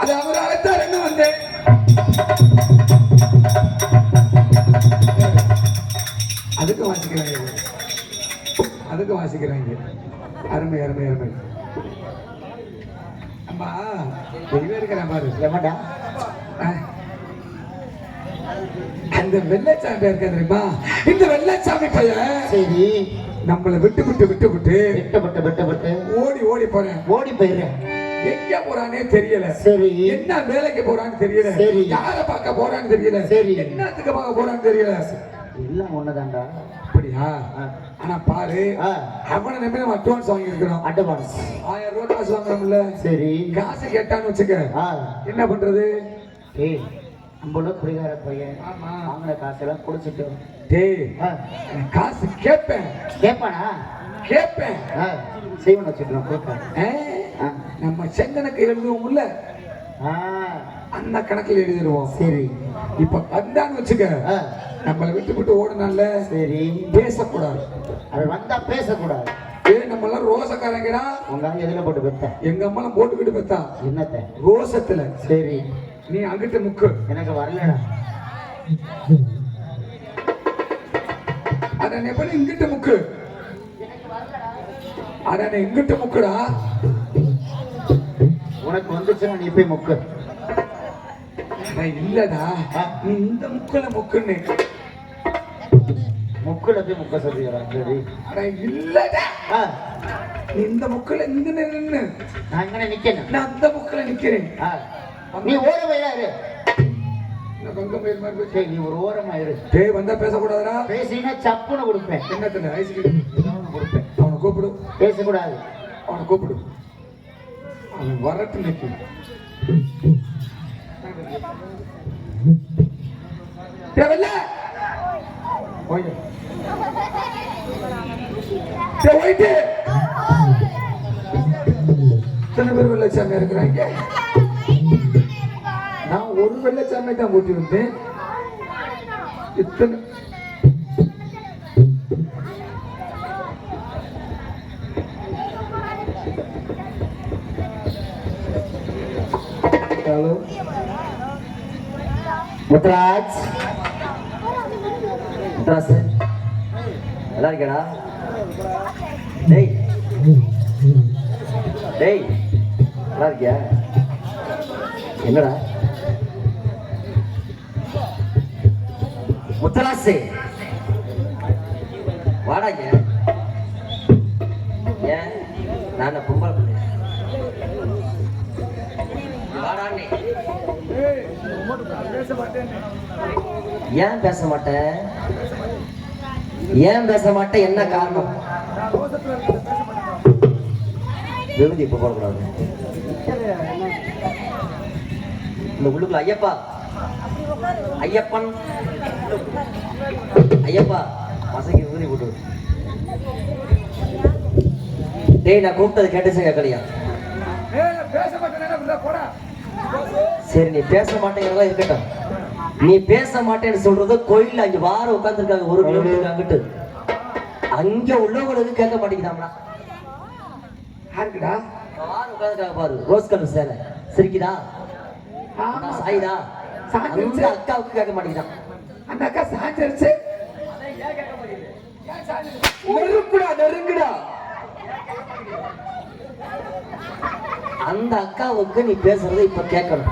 அது அவர் அழைத்தார் என்ன வந்தேன். அதுக்கு வாசிக்கிறாங்க, அதுக்கு வாசிக்கிறாங்க. அருமை அருமை அருமை. அம்மா தெளிவா இருக்கிறேன் பாரு. எவன்டா அந்த வெள்ளச்சாமி இருக்க தெரியுமா? இந்த வெள்ளச்சாமி பையன் சரி நம்மளை விட்டு விட்டு விட்டு விட்டு விட்டு விட்டு விட்டு ஓடி ஓடி போறேன். ஓடி போயிடுறேன். எங்க போறானே தெரியல. சரி என்ன வேலைக்கு போறான்னு தெரியல. சரி யார பார்க்க போறான்னு தெரியல. சரி என்னத்துக்கு பார்க்க போறான்னு தெரியல. எல்லாம் ஒண்ணுதான்டா. அப்படியா? ஆனா பாரு, அவனை நம்பி நம்ம அட்வான்ஸ் வாங்கி இருக்கிறோம். அட்வான்ஸ் 1000 ரூபாய் காசு வாங்குறோம்ல. சரி காசு கேட்டான்னு வச்சுக்க, என்ன பண்றது? டேய் நம்மளோட குடிகார பையன் வாங்கின காசெல்லாம் குடிச்சிட்டு டேய் காசு கேட்பேன். கேட்பானா? கேட்பேன். செய்வன் வச்சுக்கலாம் கேட்பேன். நம்ம செங்கனுக்கு எழுதுவோம்ல, அந்த கணக்கில் எழுதிடுவோம். சரி இப்ப வந்தான்னு வச்சுக்க, நம்மளை விட்டு விட்டு ஓடுனால. சரி பேசக்கூடாது. அது வந்தா பேசக்கூடாது. நம்ம எல்லாம் ரோசக்காரங்கடா. உங்க எதுல போட்டு பெத்த? எங்க அம்மா எல்லாம் போட்டுக்கிட்டு பெத்தா. என்னத்த? ரோசத்துல. சரி நீ அங்கிட்ட முக்கு. எனக்கு வரலடா. அட நெபல இங்கிட்ட முக்கு. அட நீ இங்கிட்ட முக்குடா. உனக்கு வந்துச்சுன்னா நீ போய் முக்கு. இல்லடா நீ இந்த முக்குல முக்குன்னு. முக்குல போய் முக்க சொல்றீங்களா? சரி அட இல்லடா நீ இந்த முக்குல இங்க நின்னு. நான் இங்க நிக்கணும். நான் அந்த முக்குல நிக்கிறேன். நீ ஓரமாயிரு. நான் கங்க மயிர் மாதிரி சரி நீ ஒரு ஓரமாயிரு. டேய் வந்தா பேசக்கூடாதுடா. பேசினா சப்புன்னு கொடுப்பேன். என்னத்துல ஐஸ்கிரீம் கொடுப்பேன். அவனை கூப்பிடு. பேசக்கூடாது. அவனை கூப்பிடு. அவன் வரட்டு நிற்கு. தேவல்ல போய் போயிட்டு இத்தனை பேர் வெள்ளச்சாமி இருக்கிறாங்க. நான் ஒரு வெள்ளச்சாமி தான் கூட்டி வந்தேன். இத்தனை ஹலோ முத்ராஜ். முத்ராஜ் நல்லா இருக்கடா. டேய் டேய் நல்லா இருக்கியா? என்னடா முத்தராசே வாடாங்க. ஏன் நான் பொம்பளை பிள்ளை வாடானே. ஏன் பேச மாட்டேன்? ஏன் பேச மாட்டேன்? என்ன காரணம்? விருதி இப்ப போடக்கூடாது. இந்த உள்ளுக்குள்ள ஐயப்பா ஐயப்பன் ஐயப்பா மசைக்கு விருதி போட்டு. டேய் நான் கூப்பிட்டது கேட்டுச்சு கேட்கலையா? சரி நீ பேச மாட்டேங்கிறதா இருக்கட்டும். நீ பேச மாட்டேன்னு சொல்றது கோயில்ல அங்க வார உட்காந்துருக்காங்க 1 கிலோமீட்டர் அங்கிட்டு. அங்க உள்ளவங்களுக்கு கேட்க மாட்டேங்குதாம்டா. யாருக்குடா? வார உட்காந்துருக்காங்க பாரு, ரோஸ் கலர் சேலை சிரிக்குதா? சாயிதா? அந்த அக்காவுக்கு கேட்க மாட்டேங்குதான். அந்த அக்கா சாஞ்சிருச்சு. நெருங்குடா நெருங்குடா. அந்த அக்காவுக்கு நீ பேசுறதை இப்ப கேட்கணும்.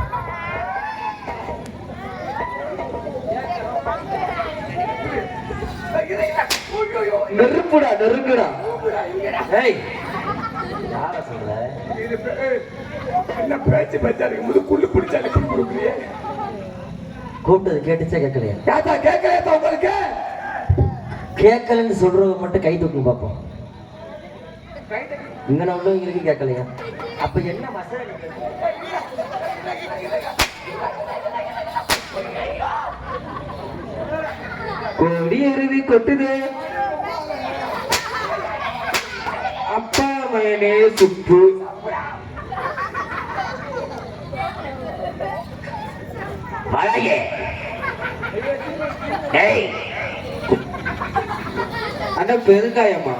நெருப்புடா நெருங்குடா. ஏய் யார சொல்ற? என்ன பேச்சு பேச்சாருக்கு முதுக்குள்ள குடிச்சாலே குடுக்குறியே. கூப்பிட்டது கேட்டுச்சா கேட்கலையா? கேட்டா கேட்கலையா? உங்களுக்கு கேட்கலன்னு சொல்றவங்க மட்டும் கை தூக்கி பார்ப்போம். இங்க உள்ளவங்களுக்கு கேட்கலையா? அப்ப என்ன மசாலா? கொடி அருவி கொட்டுது அப்பா மயனே சுப்பு. அண்ணா பெருங்காயம்மா.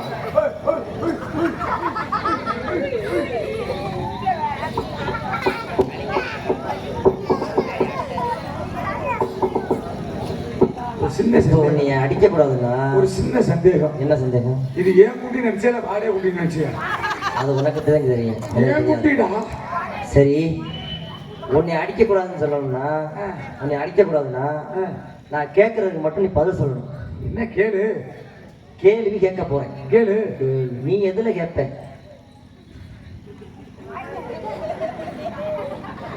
சின்ன இப்போ சந்தேகம். உன்னைய அடிக்கக்கூடாதுன்னா ஒரு சின்ன சந்தேகம். என்ன சந்தேகம்? இது ஏன் குட்டி நினைச்சா இல்ல வாடகை குட்டி நினைச்சியா? அது உனக்கு தான் தெரியும், எனக்கு ஏன் தெரியாது. குட்டிடா? சரி, உன்னை அடிக்கக்கூடாதுன்னு சொல்லணும்னா, உன்னை அடிக்கக்கூடாதுன்னா நான் கேட்கறதுக்கு மட்டும் நீ பதில் சொல்லணும். என்ன கேளு? கேள்வி கேட்க போறேன். கேளு. நீ எதுல கேட்ப?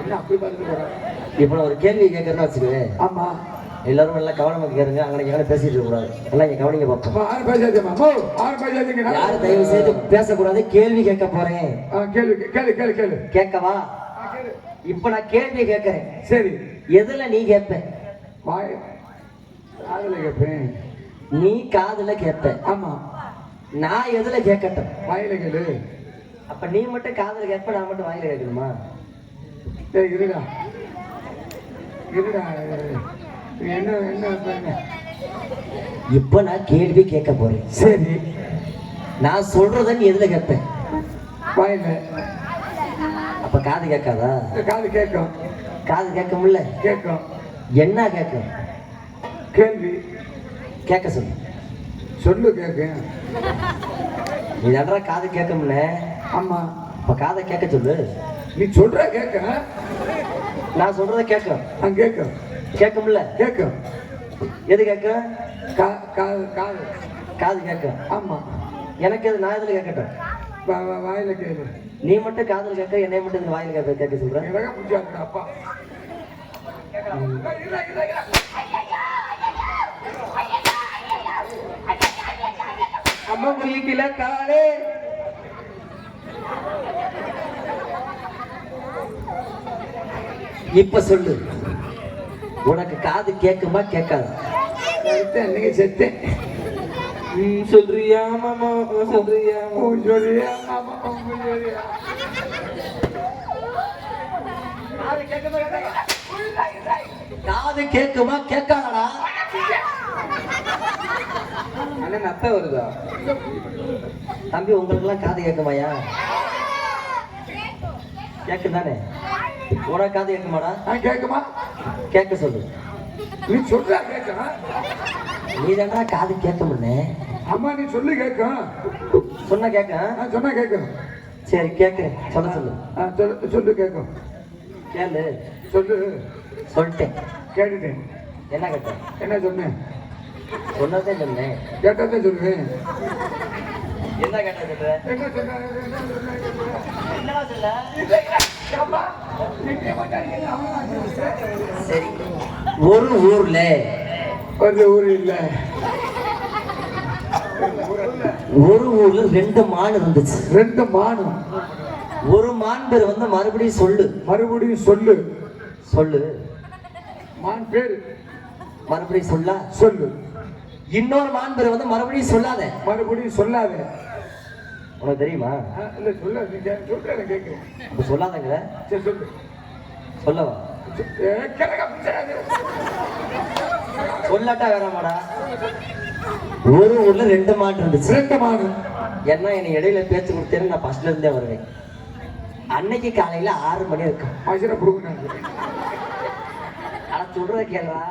என்ன அப்படி பார்த்துட்டு போற? இப்போ நான் ஒரு கேள்வி கேட்கறேன்னு வச்சுக்குவேன். ஆமா. எல்லாரும் எல்லாம் கவனமா கேட்குங்க. அங்கே எங்கே பேசிட்டு இருக்க கூடாது. எல்லாம் இங்க கவனிங்க பார்ப்போம். ஆறு பேசாதீங்க மாமா. ஆறு பேசாதீங்க. யாரும் தயவு செய்து பேசக்கூடாது. கேள்வி கேட்க போறேன். கேளு கேளு கேளு கேளு. கேட்கவா? இப்ப நான் கேள்வி கேட்கறேன். சரி. எதுல நீ கேட்ப? வாய் காதுல கேட்பேன். நீ காதுல கேட்ப. ஆமா. நான் எதுல கேட்கட்டும்? வாயில கேளு. அப்ப நீ மட்டும் காதுல கேட்ப, நான் மட்டும் வாயில கேட்கணுமா? ஏய் இருடா இருடா. என்ன என்ன இப்ப நான் கேள்வி கேட்க போறேன். சரி. நான் சொல்றத நீ எதுல கேட்பேன்? வாயில. அப்ப காது கேட்காதா? காது கேட்கும். காது கேட்கும்ல? கேட்கும். என்ன கேட்கும்? கேள்வி கேட்க சொல்லு. சொல்லு கேட்கும். நீ நன்றா காது கேட்கும்ல? ஆமா. அப்ப காதை கேட்க சொல்லு. நீ சொல்ற கேட்க. நான் சொல்றத கேட்கும். கேட்கும். கேட்கும்ல? கேட்கும். எது கேட்கும்? காது காது காது கேட்கும். ஆமா. எனக்கு எது? நான் எதுல கேட்கட்டும்? வாயில கேளு. நீ மட்டும் காதல் கேட்க, என்னை மட்டும் இந்த வாயில கேட்க சொல்ற? எனக்கு பிடிச்சாங்க அப்பா. அம்மா முடிக்கல காலே. இப்ப சொல்லு, உனக்கு காது கேட்குமா கேட்காது? அன்னைக்கு செத்தேன். சொல்றியா மாமா? சொல்றியா? சொல்றியா மாமா? சொல்றியா? காது கேட்குமா கேட்காதடா? அண்ணன் நத்த வருதா? தம்பி, உங்களுக்கு எல்லாம் காது கேட்குமாயா? கேக்குதானே? உனக்கு காது கேட்குமாடா? கேட்குமா? கேட்க சொல்லு. நீ சொல்ற கேட்க. நீ தாண்டா காது கேட்க முன்னே. அம்மா நீ சொல்லு கேட்கும். சொன்ன கேட்க? சொன்னா கேட்கும். சரி கேட்கிறேன், சொல்ல சொல்லு. சொல்லு கேட்கும். கேளு. சொல்லு. சொல்லிட்டேன். கேட்டுட்டேன். என்ன கேட்டேன்? என்ன சொன்னேன்? சொன்னதே சொன்னேன். கேட்டதே சொல்லுவேன். என்ன கேட்ட சொல்ற? என்ன சொன்ன? என்னடா சொல்ல? சரி. ஒரு ஊர்ல ஒரு ஊர் இல்ல. ஒரு ஊர்ல 2 மான் இருந்துச்சு. 2 மானும். ஒரு மான் பேர் வந்து மறுபடியும் சொல்லு. மறுபடியும் சொல்லு. சொல்லு. மான் பேரு மறுபடியும் சொல்ல சொல்லு. இன்னொரு மான் பேர் வந்து மறுபடியும் சொல்லாத. மறுபடியும் சொல்லாத. உனக்கு தெரியுமா? இல்ல சொல்ல. நீ சொல்ற கேட்கிறேன். அப்ப சொல்லாதங்க. சரி சொல்லு. சொல்லவா? சொல்லாட்டா வேறாமாடா. ஒரு ஊர்ல 2 மான் இருந்துச்சு. 2 மான். என்ன என்னை இடையில பேச்சு கொடுத்தேன்னு நான் ஃபர்ஸ்ட்ல இருந்தே வருவேன். அன்னைக்கு காலையில 6 மணி இருக்கும். ஆசிரியர் புடுங்க. ஆனா சொல்றத கேள்றா.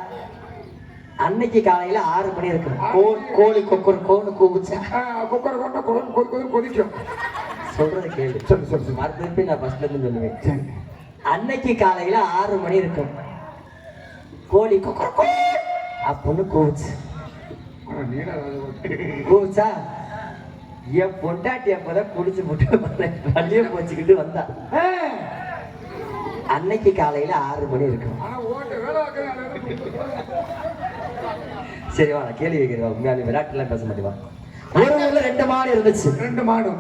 அன்னைக்கு காலையில 6 மணி இருக்கும். கோழி கொக்கர் கோன்னு கூப்பிச்சா கொக்கர் கொண்ட கொதிக்கும். சொல்றத கேளு. சொல்லு சொல்லு. மறுபடியும் நான் ஃபர்ஸ்ட்ல இருந்து சொல்லுவேன். சரி. அன்னைக்கு காலையில 6 மணி இருக்கும். கோழி கொக்கர் அப்படின்னு கூப்பிச்சு. கூப்பிச்சா என் பொண்டாட்டி அப்பதான் குடிச்சு போட்டு பள்ளிய போச்சுக்கிட்டு வந்தா. அன்னைக்கு காலையில 6 மணி இருக்கும். சரி வா, நான் கேள்வி வைக்கிறேன். உண்மையான விளையாட்டுலாம் பேச மாட்டேவா. ஒரு ஊர்ல 2 மாடு இருந்துச்சு. 2 மாடும்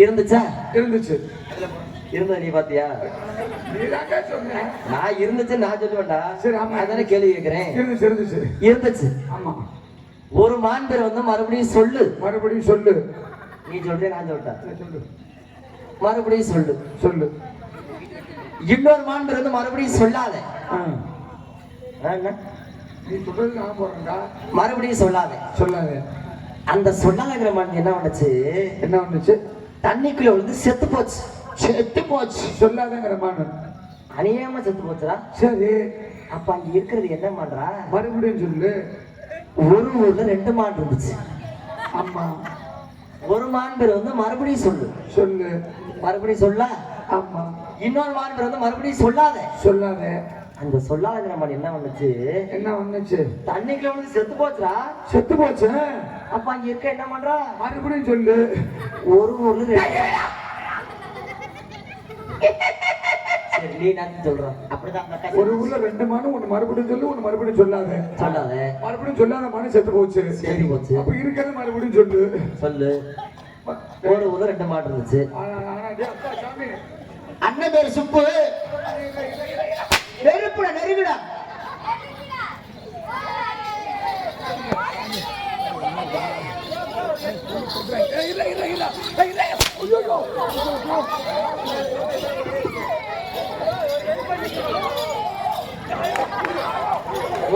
இருந்துச்சா? இருந்துச்சு. இருந்தது நீ பாத்தியா? நான் இருந்துச்சு நான் சொல்லுவேன்டா. சரி ஆமா. அதானே கேள்வி கேட்கிறேன். இருந்துச்சு இருந்துச்சு இருந்துச்சு. ஆமா. ஒரு மான் பேர் வந்து மறுபடியும் சொல்லு. மறுபடியும் சொல்லு. நீ சொல்றே நான் சொல்லிட்டேன். சொல்லு. மறுபடியும் சொல்லு. சொல்லு. இன்னொரு மான் பேர் வந்து மறுபடியும் சொல்லாத. நீ சொல்றது நான் போறேன்டா. மறுபடியும் சொல்லாத. சொல்லாத. அந்த சொல்லாதங்கிற மான் என்ன பண்ணுச்சு? என்ன பண்ணுச்சு? தண்ணிக்குள்ள விழுந்து செத்து போச்சு. செத்து போச்சு. சொல்லாதங்கிற மான் அநியாயமா செத்து போச்சுடா. சரி. அப்ப அங்க இருக்கிறது என்ன பண்றா? மறுபடியும் சொல்லு. ஒரு ஊர்ல 2 மான் இருந்துச்சு. ஆமா. ஒரு மான் பேர் வந்து மறுபடியும் சொல்லு. சொல்லு. மறுபடியும் சொல்ல. ஆமா. இன்னொரு மான் பேர் வந்து மறுபடியும் சொல்லாத. சொல்லாத. அந்த சொல்லாத மான் என்ன பண்ணுச்சு? என்ன பண்ணுச்சு? தண்ணிக்குள்ள வந்து செத்து போச்சுடா. செத்து போச்சு. அப்ப அங்க இருக்க என்ன பண்றா? மறுபடியும் சொல்லு. ஒரு ஊர்ல 2. சரி நீ நான் சொல்றேன். அப்படிதான் ஒரு ஊர்ல 2 மானு, ஒன்னு மறுபடியும் சொல்லு, ஒன்னு மறுபடியும் சொல்லாத. சொல்லாத. மறுபடியும் சொல்லாத மானு செத்து போச்சு. சரி போச்சு. அப்ப இருக்கிறது மறுபடியும் சொல்லு. சொல்லு. ஒரு ஊர்ல 2 மாடு இருந்துச்சு. அண்ணன் பேர் சுப்பு. நெருப்புல நெருங்குடா.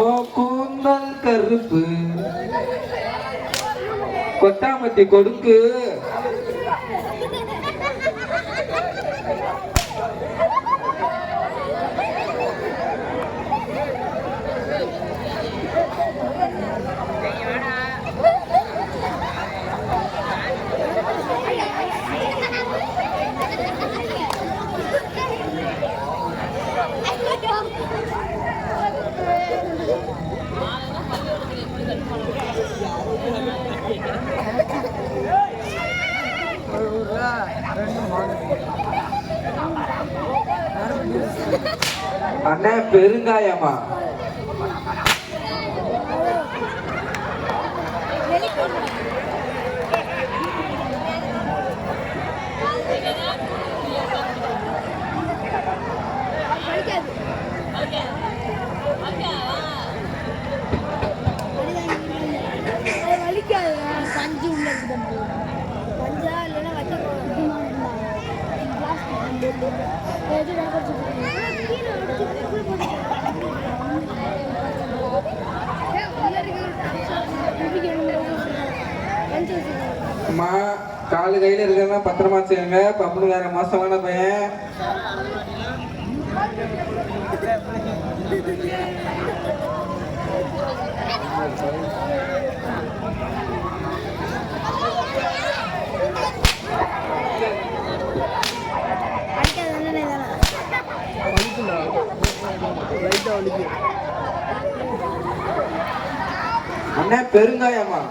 ஓ கூந்தல் கருப்பு கொட்டாமட்டி கொடுக்கு அண்ணா பெருங்காயமா பஞ்சு உள்ள பஞ்சா இல்லைன்னா அம்மா காலு கையில இருக்கிறதா பத்திரமா செய்யுங்க. பப்புனு வேற மோசமான பையன். அண்ணா பெருங்காயமா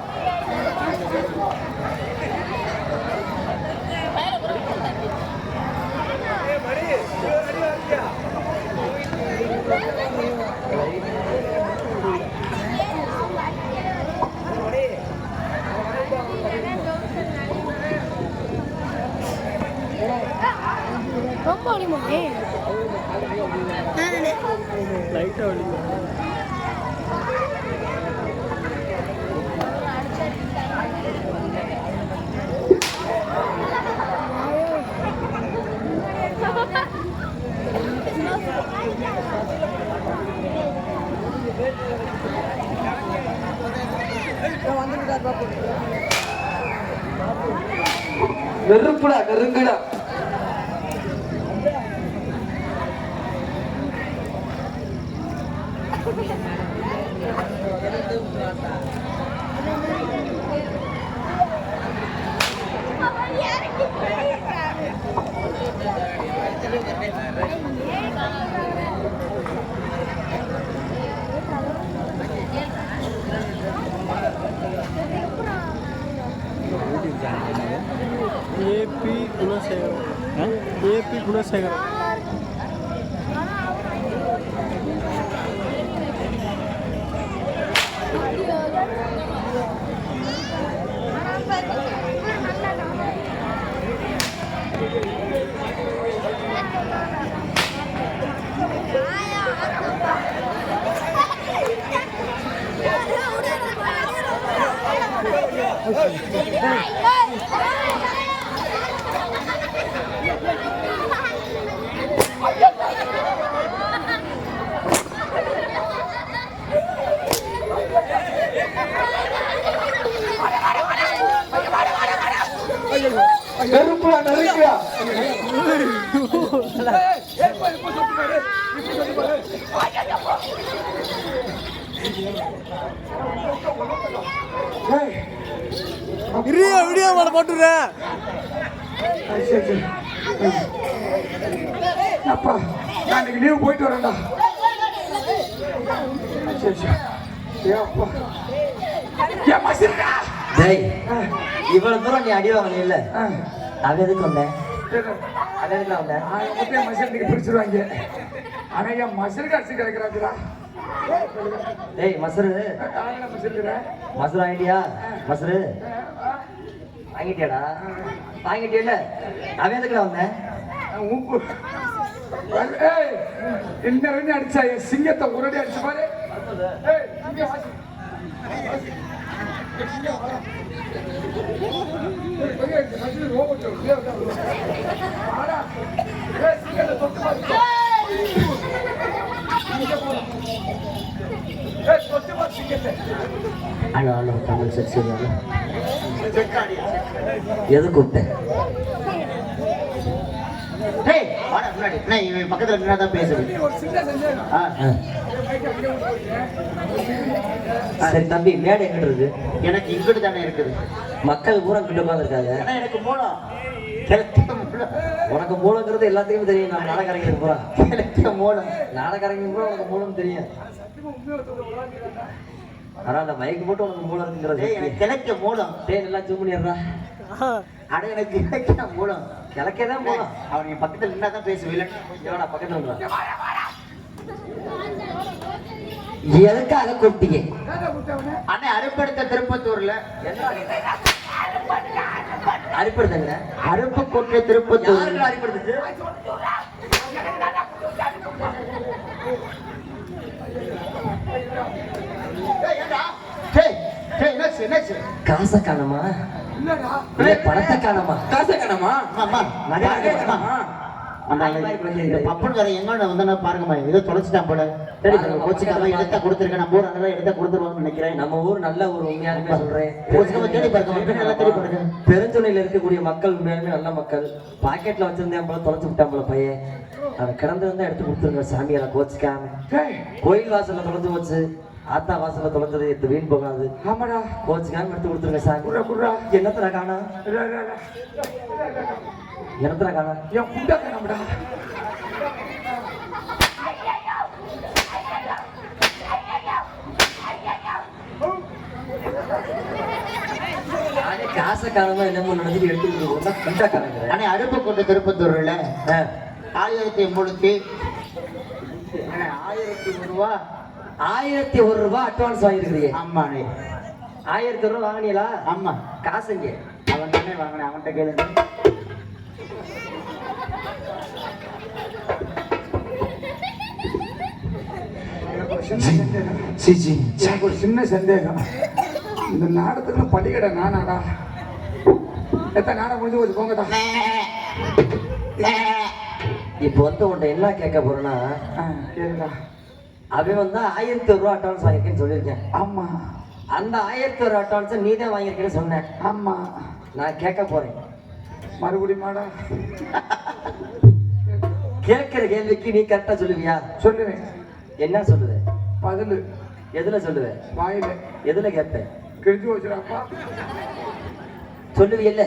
ரொம்ப வலிமோனே லைட்டா வலிமோ நெருப்புடா நெருங்குடா. ஏபி குணசேகரன். ஏபி குணசேகரன். நெருப்புடா நெருங்குடா. ஏய், வீடியோ மேலே போட்டுறேன். சரி, சரி. அப்பா நான் இன்னைக்கு லீவ் போயிட்டு வரேன்டா. சரி சரி. ஏ அப்பா ஏன் மசிருக்கா? டேய் இவ்வளவு தூரம் நீ அடி வாங்கல இல்ல அவன் எதுக்கு வந்தேன் அவன் எதுக்கு வந்தேன் மொத்தம் மசில் நீங்க பிடிச்சிருவாங்க. ஆனா என் மசிலுக்கு அடிச்சு கிடக்குறாங்கடா. டேய் மசரு மசிலுக்குறேன் மசரு வாங்கிட்டியா மசரு வாங்கிட்டியாடா வாங்கிட்டியல்ல அவன் எதுக்குடா வந்தேன் உப்பு ஏய் என்ன அடிச்சா என் சிங்கத்தை உரடி அடிச்சு பாரு. ஏய் சிங்கம் வாசி. ஹலோ ஹலோ தமிழ் செக்ஸி எது கூப்பிட்டேன் பக்கத்துல நின்னாதான் பேசுறேன். சரி தம்பி மேடை எங்கிட்டு இருக்கு எனக்கு இங்கிட்டு தானே இருக்குது. மக்கள் பூரா கிட்ட உட்காந்துருக்காங்க ஆனா எனக்கு மூலம் உனக்கு மூலங்கிறது எல்லாத்துக்குமே தெரியும் நான் நாடகரைங்களுக்கு பூரா எனக்கு மூலம் நாடகரைங்க பூரா உனக்கு மூலம் தெரியும் ஆனா அந்த மைக்கு போட்டு உனக்கு மூலம் இருக்குங்கிறது எனக்கு கிழக்க மூலம். டேய் நல்லா ஜூம் பண்ணிடுறா அட எனக்கு கிழக்க மூலம். கிழக்கே தான் மூலம் அவன் என் பக்கத்துல நின்னாதான் பேசுவேன். எவனா பக்கத்துல இருந்தா எதுக்காக கூப்பிட்டீங்க அண்ணே அருப்படுத்த திருப்பத்தூர்ல அரிப்படுத்துங்க அருப்பு கொற்ற திருப்பத்தூர் யாருக்கு அரிப்படுத்துச்சு காசை காணமா இல்ல பணத்தை காணமா காசை காணமா பப்பன் வேற எங்க வந்தா பாருங்கம்மா ஏதோ தொலைச்சிட்டான் போல. கோச்சிக்காம இடத்த கொடுத்துருக்கேன். நம்ம ஊர் அதெல்லாம் இடத்த கொடுத்துருவாங்கன்னு நினைக்கிறேன். நம்ம ஊர் நல்ல ஒரு உண்மையாலுமே சொல்றேன் கோச்சிக்காம தேடி பாருங்க. நல்லா தேடி பாருங்க. பெருந்துறையில இருக்கக்கூடிய மக்கள் உண்மையாலுமே நல்ல மக்கள். பாக்கெட்ல வச்சிருந்தேன் போல தொலைச்சு விட்டான் போல பையன். அவன் கிடந்திருந்தா எடுத்து கொடுத்துருங்க சாமியால கோச்சிக்காம. கோயில் வாசல்ல தொலைஞ்சு வச்சு ஆத்தா வாசல்ல தொலைஞ்சது எடுத்து வீண் போகாது. ஆமாடா கோச்சிக்காம எடுத்து கொடுத்துருங்க சாமி. குர்ரா என்னத்துல காணா என்னத்துல காணா என் குண்டா காணாமடா. காசை காணாம என்னமோ நினைச்சிட்டு எடுத்து குண்டா காணுங்க. ஆனா அருப்பு கொண்ட திருப்பத்தூர்ல 1003 ரூபா 1001 ரூபாய் அட்வான்ஸ் வாங்கிருக்கிறீங்க. ஆமாண்ணே 1000 ரூபாய் வாங்கினீங்களா? ஆமா காசுங்க அவன் தானே வாங்கினேன். அவன்கிட்ட கேளுங்க. எனக்கு ஒரு சின்ன சந்தேகம். இந்த நாடகத்துக்கு படிக்கடை நானாடா? எத்தனை நாடகம் முடிஞ்சு போச்சு போங்கடா. இப்போ வந்து உன்ட்ட என்ன கேட்க போறேன்னா கேளுடா. அவன் வந்து 1001 ரூபாய் அட்வான்ஸ் வாங்கிருக்கேன்னு சொல்லியிருக்கேன். ஆமா அந்த 1001 அட்வான்ஸ் நீ தான் வாங்கியிருக்கேன்னு சொன்னேன். ஆமா நான் கேட்க போறேன் மறுபடியும் மாடா. கேட்கிற கேள்விக்கு நீ கரெக்டா சொல்லுவியா? சொல்லுவேன். என்ன சொல்லுவ? பதில் எதுல சொல்லுவ? வாயில. எதுல கேட்பேன்? கிழிஞ்சு வச்சுடாப்பா. சொல்லுவியல்ல?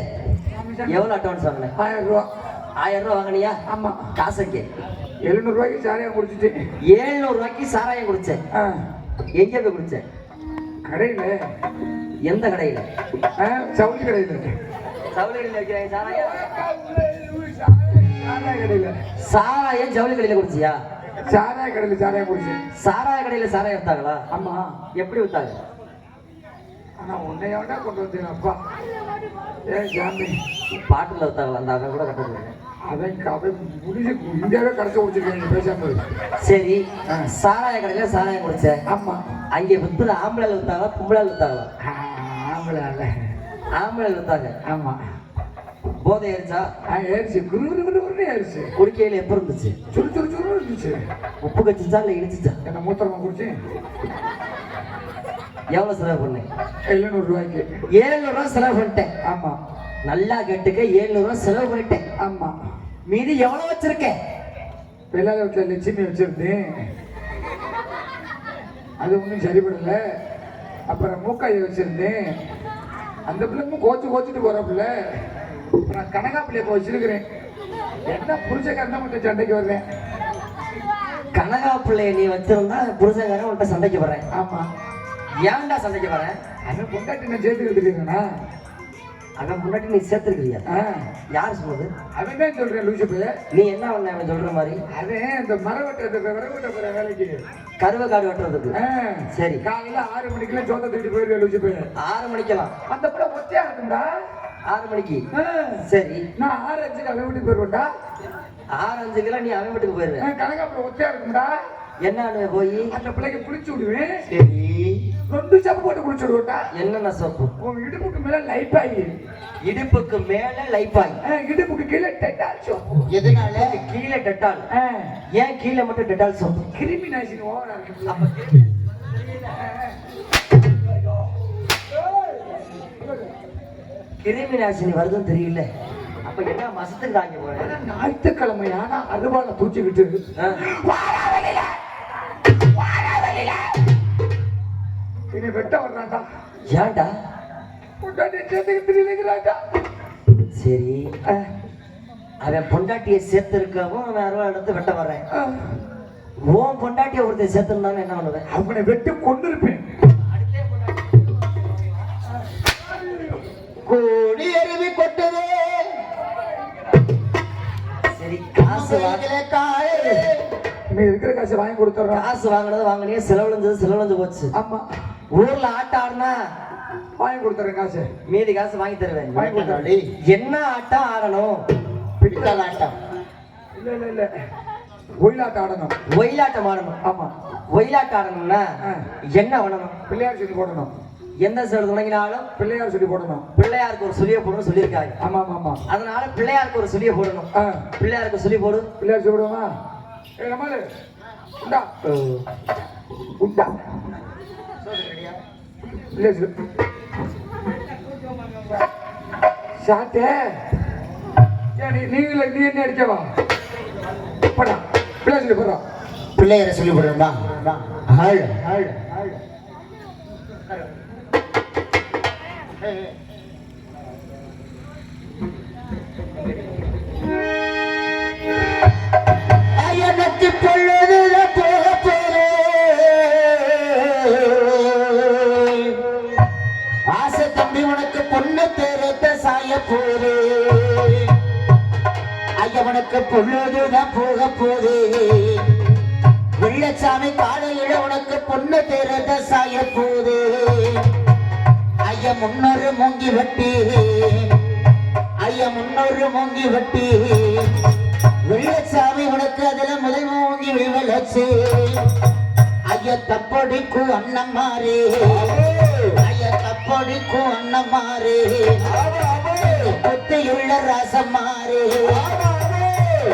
எவ்வளவு அட்வான்ஸ் வாங்கின? 1000 ரூபா. 1000 ரூபாய் வாங்கினியா? ஆமா. காசுக்கு 700 ரூபாய்க்கு சாரியாக குடிச்சிட்டு 700 ரூபாய்க்கு சாராயம் குடிச்சேன். எங்க போய் குடிச்சேன்? கடையில. எந்த கடையில? சவுளி கடையில. ஜவுளி கடையில வைக்கிறாங்க சாராயம். சாராய கடையில. சாராயம் ஜவுளி கடையில குடிச்சியா? சாராய கடையில சாராயம் குடிச்சேன். சாராய கடையில சாராயம் வித்தாங்களா? ஆமா. எப்படி வித்தாங்க? ஆனா உன்னையோட கொண்டு வந்தேன் அப்பா. ஏன் ஜாமி பாட்டுல வித்தாங்களா? அந்த அவன் கூட கட்டுறது. அதான் கதை முடிஞ்சு இந்தியாவே கடைசி குடிச்சிருக்கேன் பேசாம. சரி சாராய கடையில சாராயம் குடிச்சேன். ஆமா. அங்கே வித்துல ஆம்பளை வித்தாங்களா பொம்பளை வித்தாங்களா? ஆம்பளை ஆம்பளை வித்தாங்க. ஆமா. போதை ஏறிச்சா? ஏறிச்சு. குரு ஏறிச்சு. குடிக்கையில எப்ப இருந்துச்சு? சுரு சுரு சுரு இருந்துச்சு. உப்பு கச்சிச்சா இல்ல இடிச்சுச்சா? என்ன மூத்திரமா குடிச்சு எவ்வளவு செலவு பண்ணேன்? 700 ரூபாய்க்கு. 700 ரூபாய் செலவு பண்ணிட்டேன். ஆமா. நல்லா கேட்டுக்க 700 ரூபாய் செலவு பண்ணிட்டேன். ஆமா. மீதி எவ்வளவு வச்சிருக்கேன்? வெள்ளால வீட்டுல லட்சுமி வச்சிருந்தேன். அது ஒன்றும் சரிபடல. அப்புறம் மூக்காயை வச்சிருந்தேன். அந்த பிள்ளைக்கும் கோச்சுட்டு போற பிள்ளை. நான் கனகா பிள்ளைய இப்போ வச்சிருக்கிறேன். என்ன புருஷக்காரன் மட்டும் சண்டைக்கு வர்றேன். கனகா பிள்ளைய நீ வச்சிருந்தா புருஷங்காரன் உன்கிட்ட சண்டைக்கு வர்றேன். ஆமா, ஏன்டா சண்டைக்கு வரேன்? அவன் பொண்டாட்டி நான் சேர்த்து எடுத்துக்கிறேன்னா அவன் முன்னாடி நீ சேர்த்துருக்கிறியா? யார் சொல்றது? அவன் தான் சொல்றேன் லூசுப்பு. நீ என்ன பண்ண அவன் சொல்ற மாதிரி? அவன் இந்த மரவட்ட விறகுட்ட போற வேலைக்கு கருவை காடு வெட்டுறதுக்கு. சரி, காலையில 6 மணிக்கெல்லாம் சோத்த தூக்கிட்டு போயிருக்க லூசுப்பு. 6 மணிக்கெல்லாம் அந்த பிள்ளை ஒத்தையா இருக்கும்டா. 6 மணிக்கு? சரி, நான் 6:05 அவன் வீட்டுக்கு போயிருவேன்டா. 6:05 நீ அவன் வீட்டுக்கு போயிருவேன். கனகாப்புல ஒத்தையா இருக்கும்டா. என்ன போய் அந்த பிள்ளைக்கு குளிச்சு விடுவேன். சரி, 2 சப்பு போட்டு குளிச்சு விடுவேன்டா. என்னென்ன சோப்பு? உன் இடுப்புக்கு மேல லைப்பாயி, இடுப்புக்கு மேல லைப்பாய், இடுப்புக்கு கீழே டெட்டால் சோப்பு. எதனால? கீழே டெட்டால். ஏன் கீழே மட்டும் டெட்டால் சோப்பு? கிருமி நாசினி ஓவரா இருக்கு. அப்ப கிருமி நாசினி வருதுன்னு தெரியல. அப்ப என்ன மசத்துக்கு தாங்க போறேன்? ஞாயிற்றுக்கிழமையான அருவாளை தூச்சிக்கிட்டு இனி வெட்ட வர்றான்டா. ஏன்டா? சரி, அவன் பொண்டாட்டியை சேர்த்து இருக்கவும் அவன் அருவா எடுத்து வெட்ட வர்றேன். உன் பொண்டாட்டியை ஒருத்தர் சேர்த்துருந்தாலும் என்ன பண்ணுவேன்? அவனை வெட்டி கொண்டு இருப்பேன். கோடி அருவி கொட்டதே. சரி, காசு நீ இருக்கிற காசு வாங்கி கொடுத்துட்றான். காசு வாங்கினது வாங்கினே செலவழிஞ்சு போச்சு. ஆமா, ஊர்ல ஆட்ட ஆடுனா வாங்கி கொடுத்துறேன் காசு. மீதி காசு வாங்கி தருவேன். வாங்கி கொடுத்தாடி. என்ன ஆட்டம் ஆடணும்? பிடிக்காத ஆட்டம். இல்ல ஒயிலாட்டம் ஆடணும். ஒயிலாட்டம் ஆடணும். ஆமா, ஒயிலாட்டம் ஆடணும்னா என்ன பண்ணணும்? பிள்ளையார் சொல்லி போடணும். எந்த சொல்லு தொடங்கினாலும் பிள்ளையார் சொல்லி போடணும். பிள்ளையாருக்கு ஒரு சுழிய போடணும் சொல்லியிருக்காங்க. ஆமா ஆமா, அதனால பிள்ளையாருக்கு ஒரு சுழிய போடணும். பிள்ளையாருக்கு சொல்லி போடு. பிள்ளையார் சொல்லி போடுவோமா? நம்மளு உண்டா உண்டா பிள்ளையார் சொல்லு. சாத்தே நீ என்ன அடிக்கவா? படா பிள்ளையார் சொல்லி போடுறோம். பிள்ளையரை சொல்லி போடுறா. எனக்கு பொழுதுல போக போறே, ஆசை தம்பி உனக்கு பொண்ணு தேரத்த சாய போறே, ஐயவனுக்கு பொழுதுதான் போக போதே, வெள்ளச்சாமி காலையில உனக்கு பொண்ணு தேரத்த சாய போதே, ஐயா முன்னொரு மூங்கி வெட்டி, ஐயா முன்னொரு மூங்கி வெட்டி, வெள்ளச்சாமி உனக்கு அதுல முதல் மூங்கி விழச்சு, ஐயா தப்படிக்கும் அண்ணன் மாறே, ஐயா தப்படிக்கும் அண்ணன் மாறே, புத்தியுள்ள ரசம் மாறே,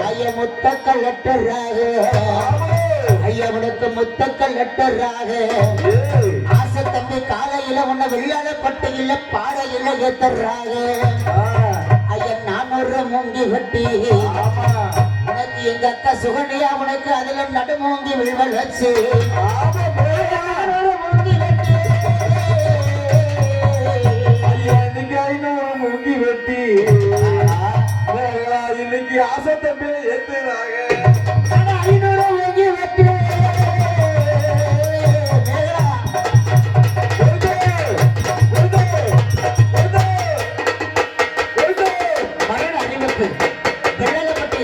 ஐயா முத்த கலட்டராக, ஐயா உனக்கு முத்த கலட்டராக, ஆசை தம்பி காலையில உன்னை வெள்ளாள பட்டையில பாறையில ஏத்தர்றாங்க, ஐயா நான் ஒரு மூங்கி வெட்டி, உனக்கு எங்க அக்கா சுகன்யா உனக்கு அதுல நடுமூங்கி விழ்வல் வச்சு, மூங்கி வெட்டி இன்னைக்கு ஆசை தம்பியை ஏத்துறாங்க. ஐநூறு மூங்கி வெட்டி மரண அறிவிப்பு வெள்ளலப்பட்டி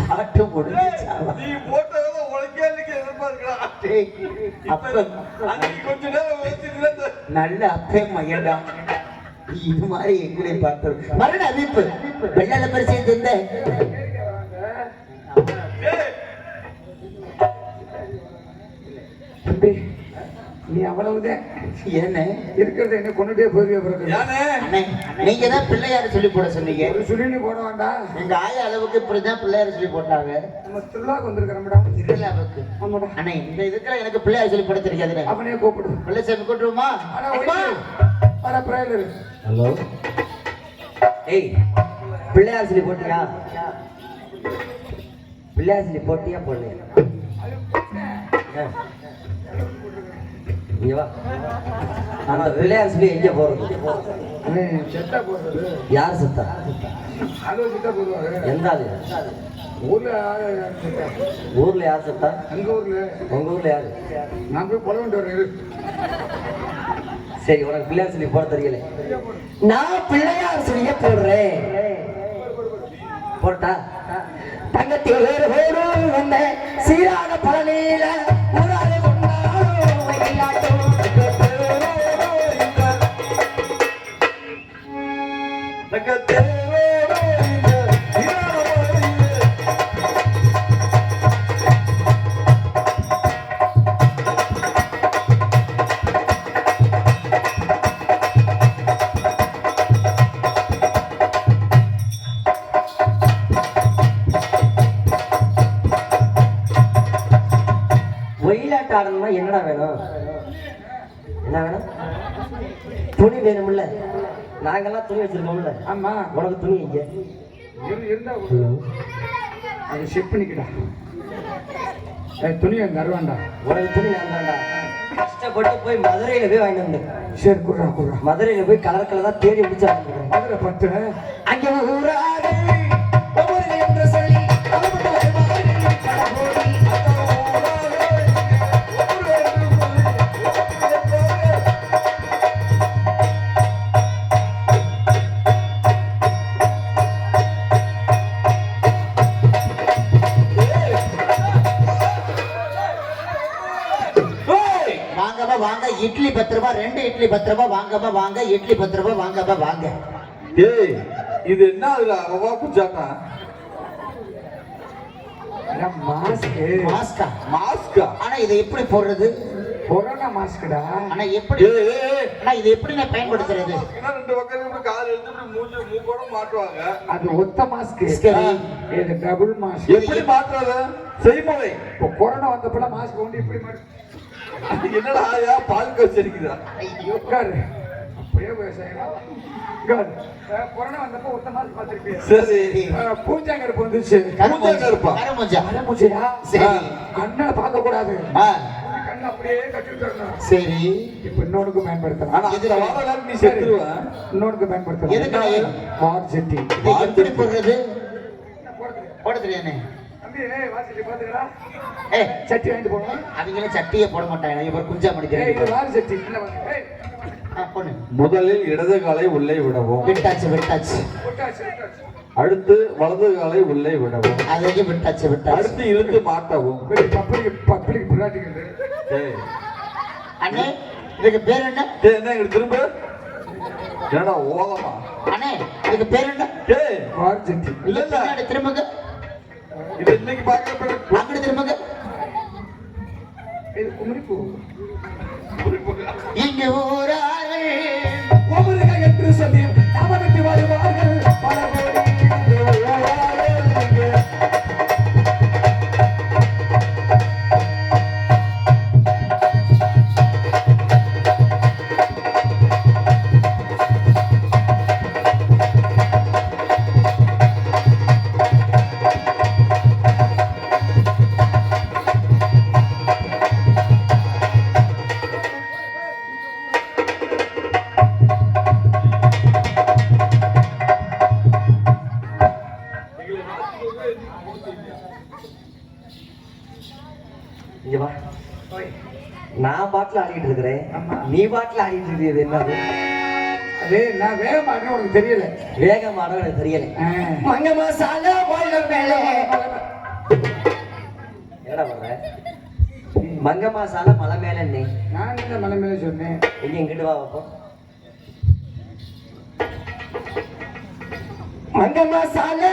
பாட்டு முடிஞ்சா நீ போட்டதை உழைக்கிறதுக்கு எதிர்பார்க்கலாம். கொஞ்ச நேரம் வச்சுட்டு நல்ல அப்பே மையடா இது மாதிரி எங்களை பார்த்தது மரண அறிவிப்பு வெள்ளாள பரிசை தந்த தம்பி நீ அவ்வளவுதான் என்ன இருக்கிறத என்ன கொண்டுட்டே போயிருவே பிறகு. அண்ணே நீங்க தான் பிள்ளையார சொல்லி போட சொன்னீங்க. ஒரு சுழினி போட வேண்டாம். எங்க ஆய அளவுக்கு இப்படிதான் பிள்ளையார சொல்லி போட்டாங்க. நம்ம திருவிழாக்கு வந்திருக்கிறோம்டா. திருவிழாவுக்கு ஆமாடா. அண்ணே இந்த இதுக்குள்ள எனக்கு பிள்ளையார சொல்லி போட தெரியாதுண்ணே. அவனே கூப்பிடு. பிள்ளைசாமி கூட்டுருமா? அட பிரேயர். ஹலோ, ஏய் பிள்ளையார் சொல்லி போட்டியா? பிள்ளையார் சொல்லி போட்டியா போடலையா? இங்க வா. அந்த பிள்ளையார் சொல்லி எங்க போறது? செத்தா போடுறது யார் செத்தா? அது செத்தா போடுவாரு. எந்த ஆளு? ஊர்ல யாரு செத்தா? ஊர்ல யார் செத்தா? எங்க ஊர்ல உங்க ஊர்ல யாரு? நான் போய் கொலை கொண்டு வரேன். சரி, உனக்கு பிள்ளையார் சொல்லி போட தெரியல. நான் பிள்ளையார் சொல்லியே போடுறேன். போட்டா தங்கத்தில் வேறு வேறு வந்த சீரான பழனியில ஊராலே கொண்டாடும் விளையாட்டும். ஒயிலாட்டம் ஆடணும்னா என்னடா வேணும்? என்ன வேணும்? துணி வேணும்ல. நாங்கெல்லாம் துணி வச்சிருக்கோம்ல. ஆமா, உனக்கு துணி இங்க இருந்தா அதை செக் பண்ணிக்கடா. துணி அங்கே தருவான்டா. உனக்கு துணி நான் தான்டா கஷ்டப்பட்டு போய் மதுரையில போய் வாங்கிட்டு வந்தேன். சரி, குடுறா குடுறா. மதுரையில போய் கலர் கலரா தேடி பிடிச்சு வாங்கிட்டு மதுரை பத்து அங்கே ஊராக ஒவ்வொரு என்று சொல்லி வாங்கப்பா வாங்க, இட்லி 10 ரூபாய், 2 இட்லி 10 ரூபாய். வாங்கப்பா வாங்க, இட்லி 10 ரூபாய். வாங்கப்பா வாங்க. ஏய் இது என்ன அதுல ரவா குஜாட்டா மாஸ்க்கு. மாஸ்கா? மாஸ்கா? ஆனா இதை எப்படி போடுறது? கொரோனா மாஸ்க்குடா. ஆனா எப்படி? ஆனா இது எப்படி நான் பயன்படுத்துறது? ரெண்டு பக்கம் இப்படி கால் எடுத்து இப்படி மூஞ்சி மூக்கோட மாட்டுவாங்க. அது ஒத்த மாஸ்க்கு. சரி. இது டபுள் மாஸ்க். எப்படி மாட்டுறது? செய்முறை. இப்போ கொரோனா வந்தப்பல மாஸ்க் கொண்டு இப்படி மாட்டு. என்னடா ஆயா பால் கச்சரிக்குதா? உட்காரு. அப்படியே விவசாயம். உட்காரு. கொரோனா வந்தப்போ ஒத்த மாஸ்க் பார்த்துருப்பீங்க. சரி. பூஞ்சாங்கருப்பு வந்துச்சு. கருப்பா? கருமூஞ்சா. கரும்பூச்சியா? சரி. கண்ணை பார்க்க கூடாது. ஆ, கண்ணை அப்படியே கட்டிட்டு வரணும். சரி. இப்ப இன்னொருக்கு பயன்படுத்தலாம். ஆனா அந்த வாழலாம் நீ செத்துருவ. இன்னொருக்கு பயன்படுத்தலாம். எதுக்கு? வார் செட்டி. இதை எப்படி போடுறது? போட தெரியானே. தம்பி, வார் செட்டி பாத்துக்கடா. ஏ, சட்டி வாங்கிட்டு போகணும். அவங்களே சட்டியே போட மாட்டாங்க. இவர் குஞ்சா இது மடிக்கிறேன். வார் செட்டி. இல்ல வாங்க. பொண்ணு முதலில் இடது காலை உள்ளே விடவும், விட்டாச்சு விட்டாச்சு. விட்டாச்சு, விட்டாச்சு. அடுத்து வலது காலை உள்ளே விடவும், அதையும் விட்டாச்சு விட்டாச்சு. அடுத்து இழுத்து மாட்டவும். பெரிய பப்ளிக் பிராட்டிக்கிறது. ஏய், அண்ணே, இதுக்கு பேர் என்ன? ஏய், என்ன இங்க திரும்ப? என்னடா ஓதமா? அண்ணே, இதுக்கு பேர் என்ன? ஏய், வார் செட்டி. இல்ல இல்ல, பின்னாடி திரும்புங்க. இது இன்னைக்கு பாக்குற அங்கிட்டு திரும்புங்க. இது குமரிப்பூ. இங்க ஊரார்கள் ஒவ்வொரு என்று சொல்லி அவனுக்கு வருவார்கள் பல கோடி ஊரார்கள் இங்கே. இங்க வா. நான் பாட்டில் ஆடிட்டு இருக்கிறேன். ஆமா. நீ பாட்டில் ஆடிட்டு இருக்கிறது என்னது? அதே நான் வேகமாடுறேன், உனக்கு தெரியல. வேகமான எனக்கு தெரியல. மங்க மசாலா போல மேலே என்னடா பண்ற? மங்க மசாலா மலை மேல நீ நான் இந்த மலை மேல சொன்னேன். எங்க இங்கிட்டு வா வைப்போம். மங்க மசாலா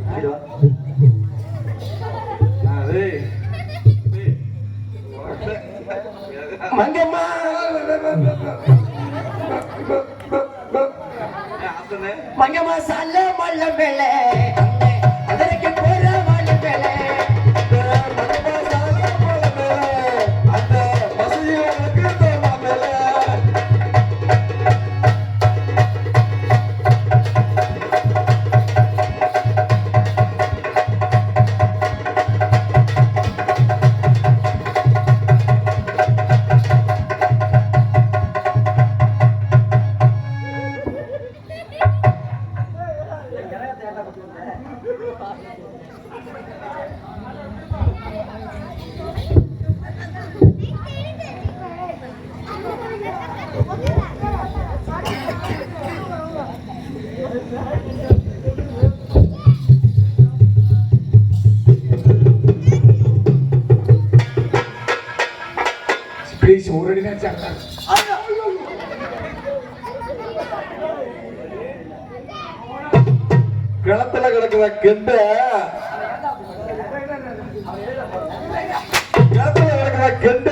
இங்கிட்டு வா. மங்கம்மா மங்கம்மா சால மல்ல மேல அதற்கு போற மல்ல மேல ப்ளீஸ் ஒரு அடி தான் சார். கிணத்துல கிடக்குற கெண்ட கிணத்துல கிடக்குற கெண்ட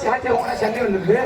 சாச்சா உன சண்டை வந்துருக்கு.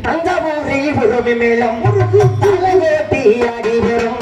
தஞ்சாவூரில் புதுமை மேளம் தலைவேட்டி ஆடி வரும்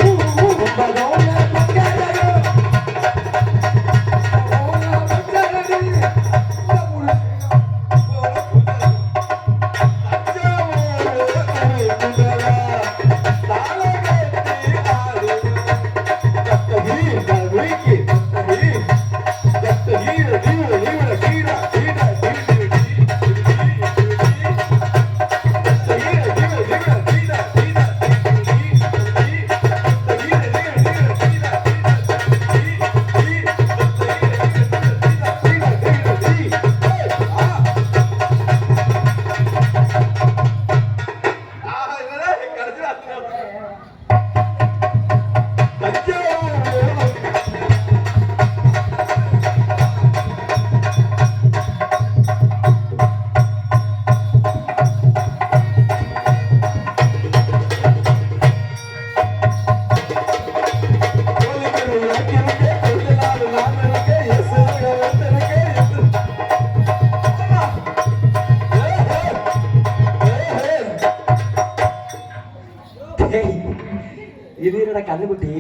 இது என்னடா கண்ணுக்குட்டி?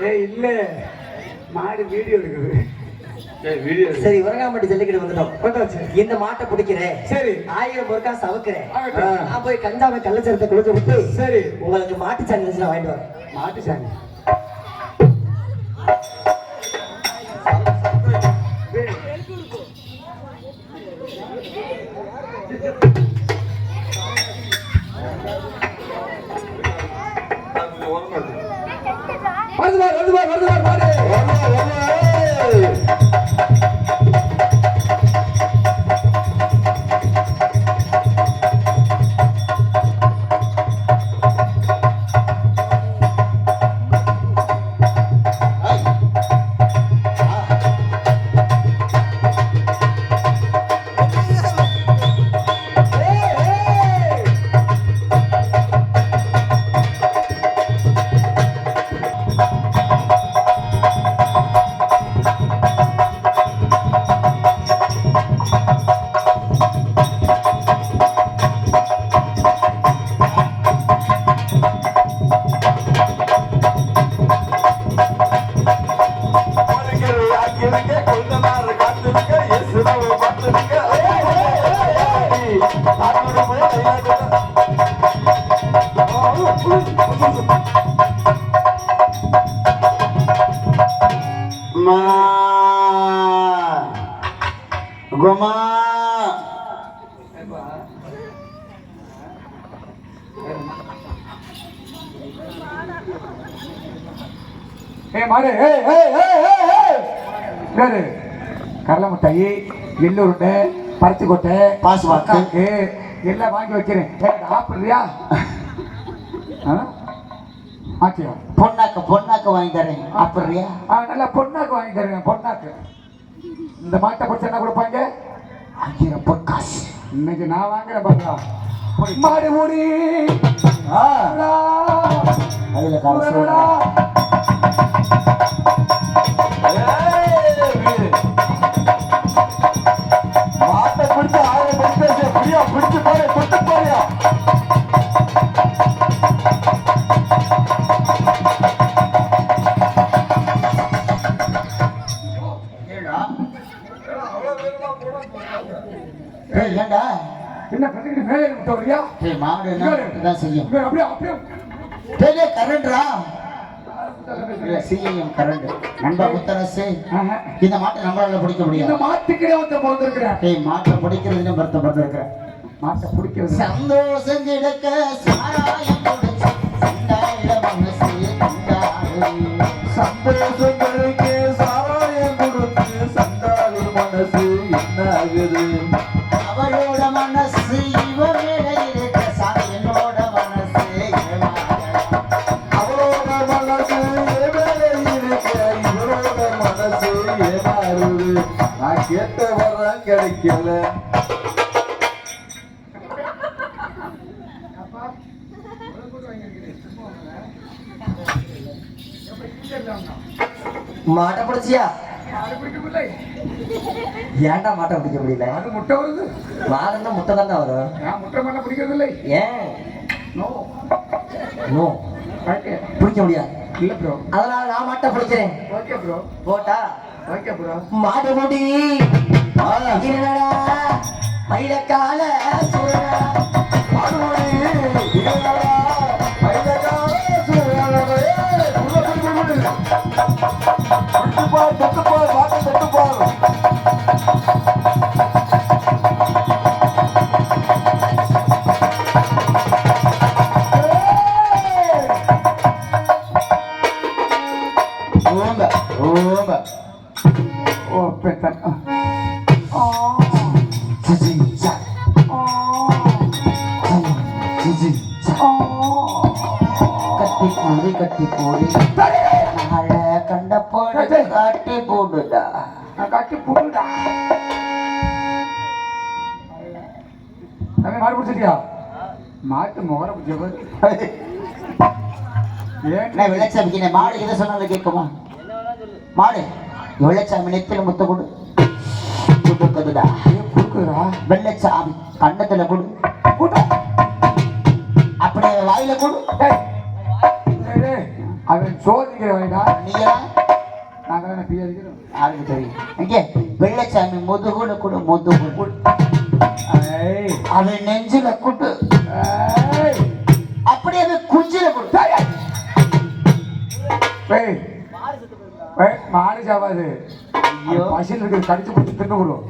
ஏய் இல்ல மாடு வீடியோ எடுக்குது. வீடியோ சரி, உரங்காம்பட்டி ஜல்லிக்கட்டு வந்துட்டோம். வந்தாச்சு. இந்த மாட்டை பிடிக்கிறேன். சரி. 1000 பொருக்கா சவக்கிறேன். ஆகட்டும். நான் போய் கஞ்சாவை கள்ளச்சரத்தை குளிச்சு விட்டு சரி. உங்களுக்கு மாட்டு சாணி வாங்கிட்டு வரேன். மாட்டு சாமி. வருது பாரு. மா குமா மாடு பேரு கடலை மிட்டாய் எள்ளு உருண்டை பருத்தி கொட்டை பாசுவாக்கு. எல்லாம் வாங்கி வைக்கிறேன் ஆப்பிடுறியா ஆச்சியா பொண்ணாக்க வாங்கி தரேன் அப்படியா? நல்லா பொண்ணாக்கு வாங்கி தருவேன் பொண்ணாக்கு. இந்த மாட்டை பிடிச்ச என்ன கொடுப்பாங்க? 1000 பொற்காசு. இன்னைக்கு நான் வாங்குறேன் பாருங்க. மாடு மூடி அதுல காசு மாட்டை பிடிச்சு 1000 பொற்காசு புரியா பிடிச்சு போறியா கொண்டு போறியா? ஏண்டா என்ன கட்டிட்டு மேலே விட்டு வரியா? மாடு என்ன செய்யும்? அப்படியே அப்படியே பெரிய கரண்டா சிஎம் கரண்ட் நண்பா முத்தரசு. இந்த மாட்டை நம்மளால பிடிக்க இந்த முடியாது. மாட்டுக்கிட்டே வந்து பிறந்திருக்கிறேன். மாட்டை பிடிக்கிறதுன்னு வருத்தம் பிறந்திருக்கிறேன். மாட்டை பிடிக்கிறது சந்தோஷம் கிடக்க சாராயம் குடிச்சு சண்டாயிட மனசு கண்டாரு. சந்தோஷங்களுக்கு சாராயம் கொடுத்து சண்டாளி மனசு என்ன ஆகுது? அவளோட மனசு இவ மேல இருக்க சாமி என்னோட மனசு அவளோட மனசு மேலே இருக்க இவளோட மனசு ஏமாறுது. நான் கேட்ட வரம் கிடைக்கல. மாட்டை பிடிச்சியா? மாடு பிடிக்கவில்லை. ஏன்டா மாட்டை பிடிக்க முடியல? அது முட்டை வருது. மாடுன்னா முட்டை தானே வரும். நான் முட்டை பண்ண பிடிக்கிறதில்லை. ஏன் நோ நோ ஓகே பிடிக்க முடியாது? இல்ல ப்ரோ. அதனால நான் மாட்டை பிடிக்கிறேன். Okay bro. போட்டா ஓகே ப்ரோ. மாடு முடி இருடா மயிலக்கால சூழலா மாடுமணி இல்லடா மயிலகால சூழலே தொட்டுப்பார் மாட்டை தொட்டுப்பார். ஓம்ப ஓம்ப ஓ பெத்த ஜிஜி ஜா ஜிஜி ஜா கட்டி போடி நாள கண்ட போடு காட்டி போடுடா. நான் கட்டி புடுடா. நம்ம மாடு பிடிச்சிட்டியா? மாட்டு முகர பிடிச்ச ஏன் நான் வெள்ளச்சாமிக்கு மாடு எதை சொன்னாலும் கேட்குமா? மாடு வெள்ளச்சாமி நெத்தில முத்த கொடு கொடுக்குதுடா. கொடுக்குறா? வெள்ளச்சாமி கண்ணத்துல கொடு அப்படியே வாயில கொடு. அவன் சோதிக்கிற வயடா. நீங்களா நாங்க தானே பிரிக்கிறோம். யாருக்கு தெரியும்? இங்கே வெள்ளச்சாமி முதுகுல கொடு முதுகு. அவன் நெஞ்சில கொடு அப்படியே அவன் குஞ்சில கொடு. மாடு சாவாது. பசியில் இருக்கிறது கடிச்சு போட்டு தின்னு விடும்.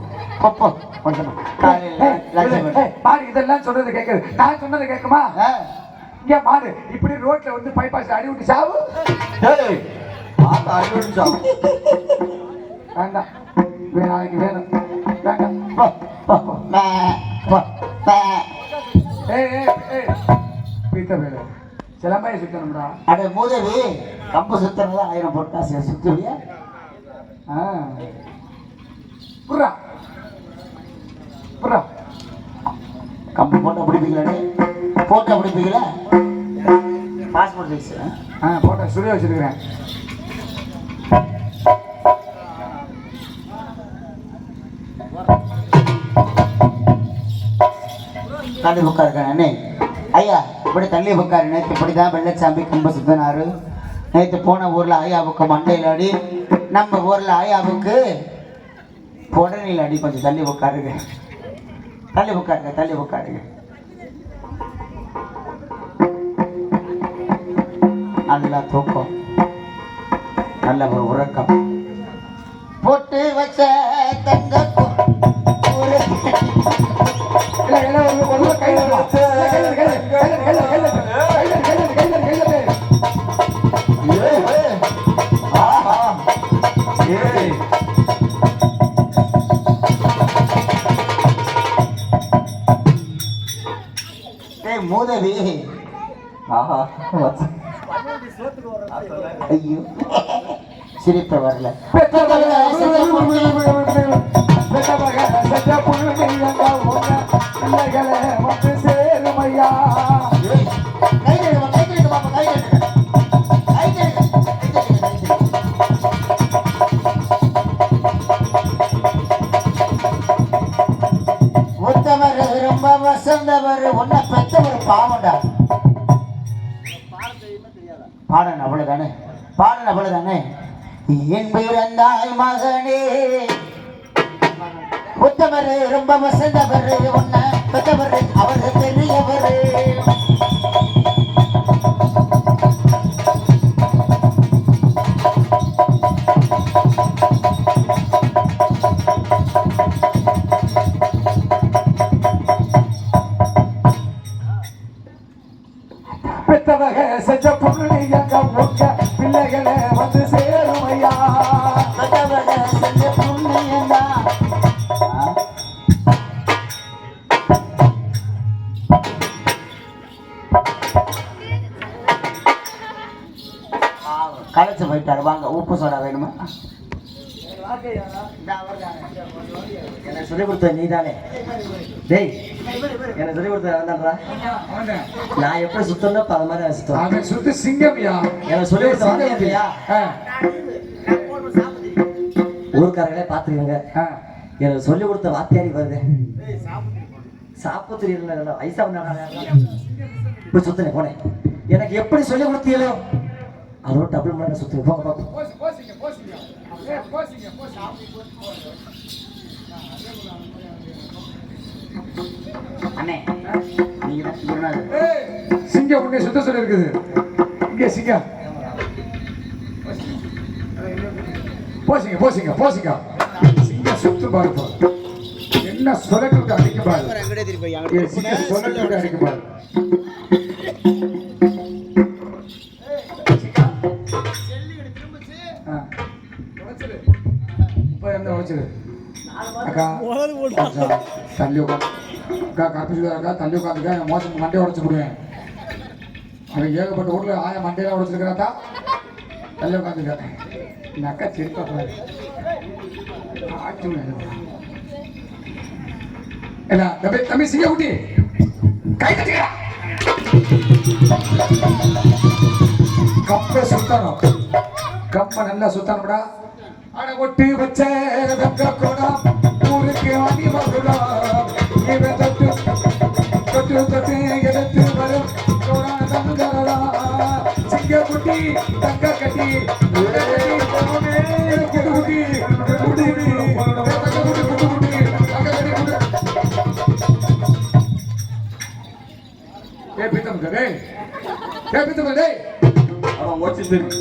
கொஞ்சம் மாடு இதெல்லாம் சொல்றது கேட்குது. நான் சொன்னது கேட்குமா? இங்க மாடு இப்படி ரோட்ல வந்து பைபாஸ் அடி விட்டு சாவு. மாட்டை அடிச்சா வேண்டாம் நாளைக்கு வேணும். வேண்டாம். பீத்த வேலை சிலம்பாய சுத்தணும்டா. அட மூதவி கம்பு சுத்தனதா 1000 பொற்காசு சுத்துவியா? புறா புறா கம்பு போட்டா பிடிப்பீங்களா? போட்டா பிடிப்பீங்களா? பாஸ்போர்ட் சைஸ் போட்டோ ஸ்டுடியோ வச்சிருக்கிறேன். கண்டு உட்காருக்கேன் ஐயா. இப்படி தள்ளி உட்காரு. நேற்று இப்படிதான் வெள்ளச்சாமி கும்ப சுத்தனாரு. நேற்று போன ஊர்ல ஆயாவுக்கு மண்டையில் அடி, நம்ம ஊர்ல ஆயாவுக்கு புடனில் அடி. கொஞ்சம் தள்ளி உட்காருங்க, தள்ளி உட்காருங்க, தள்ளி உட்காருங்க. நல்லா தூக்கம், நல்ல ஒரு உறக்கம். போட்டு வச்ச தங்க மூதவி. ஐயோ சிரிப்ப வரல. ஒருத்தவர் ரொம்ப வசந்தவர், ஒன்ன பெற்றவர் பாவண்டா. பாடன் அவ்வளவுதானே, பாடன் அவ்வளவுதானே. என் பிறந்தாய் மகனே, உத்தவர் ரொம்ப வசந்தவர், ஒன்ன பெற்றவர் அவர் பெரியவர். பெத்தவக செஞ்ச பொண்ணு எங்க உங்க பிள்ளைகளை வந்து சேருமையா. பெற்றவக செஞ்ச புண்ணியந்தா. களைச்சு போயிட்டாரு. வாங்க, உப்பு சோடா வேணுமா? எனக்கு சொல்லிக் கொடுத்த நீ தானே? டேய், எனக்கு சொல்லிக் கொடுத்த வந்தான்றா. நான் எப்படி சுத்தம்னா அது மாதிரி சுத்தம். அவன் சுத்து சிங்கம்யா. எனக்கு சொல்லிக் கொடுத்த வாத்தியாரியா? ஊருக்காரங்களே பாத்துக்கோங்க, எனக்கு சொல்லிக் கொடுத்த வாத்தியாரி வருது. சாப்பு தெரியல, வயசா இப்படி சுத்தனே போனேன். எனக்கு எப்படி சொல்லிக் கொடுத்தீங்களோ அதோட டபுள் மடங்கு சுத்து. போங்க பார்ப்போம். அண்ணே நீங்க தான் குருநாதர். சிங்கம் உன்னை சுத்த சொல்லி இருக்குது. இங்கே சிங்கம் போசிங்க போசிங்க போசிங்க. சிங்கம் சுத்து பாருப்பா, என்ன சொலக்கு விட்டு அடிக்க பாரு. சிங்கம் சொலக்கு விட்டு அடிக்க பாரு. அக்கா தள்ளி உட்காந்து, அக்கா கற்பிச்சு அக்கா தள்ளி உட்காந்துக்கா. மோசம் மண்டையை உடச்சு கொடுவேன். அவன் ஏகப்பட்ட ஊர்ல ஆய மண்டையில உடச்சிருக்கிறாத்தா. தள்ளி உட்காந்துக்க. இந்த அக்கா சிரிப்பா பாரு. இல்ல தம்பி, தம்பி சிங்க குட்டி கை தட்டிக்கா. கப்பை சுத்தணும், கப்பை நல்லா சுத்தணும்டா. அட ஒட்டி வச்ச தங்க கோடம் ஊருக்கு வாங்கி வரலாம். இவன் தொட்டு தொட்டு தொட்டு எடுத்து வரும் கோடான தங்கரா. சிங்க குட்டி தங்க கட்டி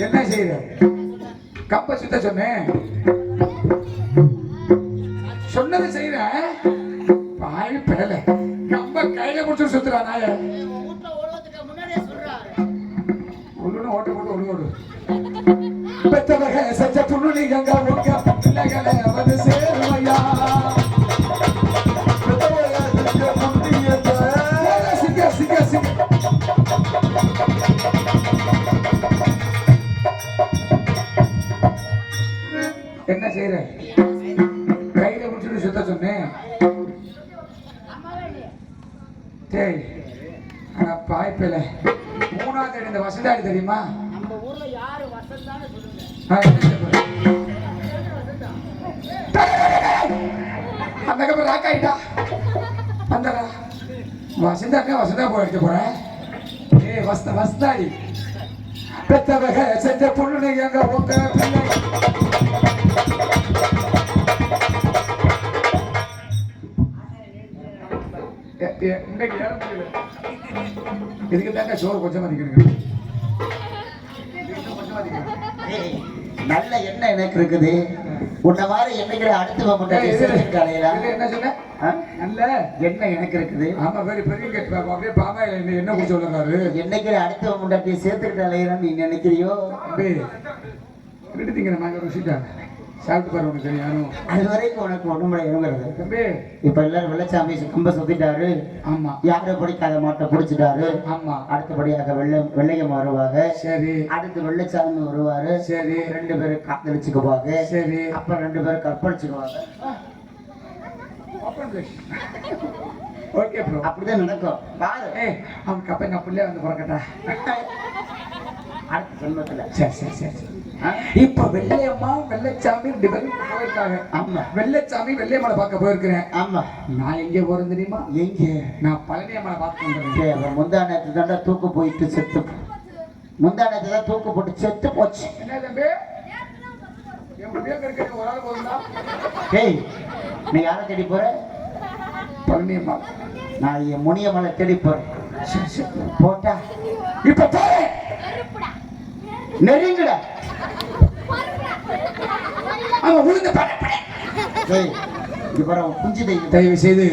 என்ன செய்யற? கப்ப சுத்த சொன்னேன், சொன்னது செய்யற. பாய் பேல கம்ப கையில முடிச்சு சுத்துறா நாய. ஒண்ணு ஓட்டு போட்டு ஒண்ணு ஓடு. பெத்தவக செஞ்ச புண்ணு நீ கங்கா உங்க பிள்ளைகளை வந்து சேருமையா. சிங்க சிங்க சிங்க. என்ன செய்யற? கையில முடிச்சுட்டு சுத்த சொன்னேன். டேய் ஆனா பாய்ப்பில மூணாவது அடி இந்த வசந்தாடி தெரியுமா? நம்ம ஊர்ல யாரு வசந்தானே சொல்லுங்க. அந்த கப்பல் ராக்காயிட்டா. வந்தடா வசந்தாக்கா வசந்தா போய் எடுத்து போறேன். வஸ்தாடி பெத்தவக செஞ்ச பொண்ணு எங்க உங்க பிள்ளை இன்னைக்கு ஏற முடியல இதுக்கு தாங்க சோறு கொஞ்சமா நிக்கிறீங்க நல்ல எண்ணெய் எனக்கு இருக்குது உன்ன மாதிரி என்னைக்கு அடுத்து காலையில என்ன சொன்ன நல்ல எண்ணெய் எனக்கு இருக்குது ஆமா பெரிய பெரிய கேட்டு அப்படியே பாமாயில என்ன குடிச்சு சொல்லுறாரு என்னைக்கு அடுத்த முன்னாடி சேர்த்துக்கிட்டாலேன்னு நீ நினைக்கிறியோ எடுத்தீங்க நாங்க ருசிட்டாங்க சாப்பிட்டு பாரு உனக்கு தெரியும் அது வரைக்கும் உனக்கு உடம்புல இறங்குறது தம்பி இப்ப எல்லாரும் வெள்ளச்சாமி கம்ப சுத்திட்டாரு ஆமா யாரும் பிடிக்காத மாட்டை பிடிச்சிட்டாரு ஆமா அடுத்தபடியாக வெள்ளையம் வருவாங்க சரி அடுத்து வெள்ளச்சாமி வருவாரு சரி 2 பேரும் காத்தடிச்சுக்குவாங்க சரி அப்புறம் 2 பேரும் கற்பழிச்சுக்குவாங்க ஓகே ப்ரோ அப்படிதான் நடக்கும் பாரு அவன் கப்ப நான் புள்ளே வந்து பிறக்கட்டா அடுத்த ஜென்மத்துல சரி சரி சரி இப்ப வெள்ளையம்மா வெள்ளைச்சாமி 2 பேரும் போயிருக்காங்க ஆமா வெள்ளைச்சாமி வெள்ளையம்மனை பார்க்க போயிருக்கிறேன் ஆமா நான் எங்க போறேன் தெரியுமா எங்க நான் பழனியம்மனை பார்த்து வந்துடுறேன் முந்தானத்து தாண்டா தூக்கு போயிட்டு செத்து முந்தானத்து தான் தூக்கு போட்டு செத்து போச்சு என்ன தம்பி என் பிள்ளைங்க இருக்கிற ஒரு ஆள் போதுங்களா ஏய் நீ யாரை தேடி போற பழனியம்மா நான் என் முனியம்மனை தேடி போறேன் போட்டா இப்ப போறேன் நெருங்கட அவன் உளுந்து ஏய் இப்ப குஞ்சு தெய்வம் தயவு செய்து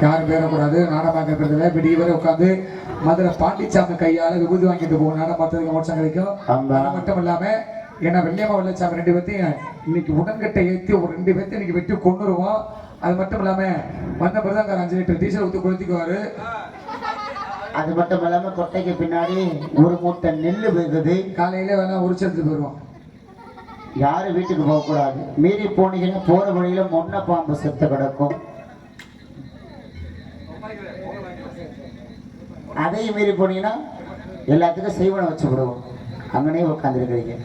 யாரும் பேரக்கூடாது நாடகம் பார்க்கறதுல பெரிய பேரை உட்காந்து மதுரை பாண்டிச்சாமி கையால விபூதி வாங்கிட்டு போகும் நாடகம் பார்த்ததுக்கு மோட்சம் கிடைக்கும் அது மட்டும் இல்லாம ஏன்னா வெள்ளையம்மா வெள்ளச்சாமி 2 பேர்த்தையும் இன்னைக்கு உடன்கட்டை ஏற்றி ஒரு 2 பேர்த்தையும் இன்னைக்கு வெட்டி கொண்டுருவோம் அது மட்டும் இல்லாம வந்த பிறகு 5 லிட்டர் டீசல் ஊற்றி கொளுத்திக்குவாரு அது மட்டும் இல்லாம கொட்டைக்கு பின்னாடி ஒரு மூட்டை நெல்லு வைக்குது காலையில வேணா உரிச்சு எடுத்துட்டு போயிடுவோம் யாரும் வீட்டுக்கு போக கூடாது மீறி போனீங்கன்னா போற வழியில மொன்ன பாம்பு செத்து கிடக்கும் அதையும் மீறி போனீங்கன்னா எல்லாத்துக்கும் செய்வனை வச்சு விடுவோம் அங்கனே உட்காந்துருக்கிறீங்க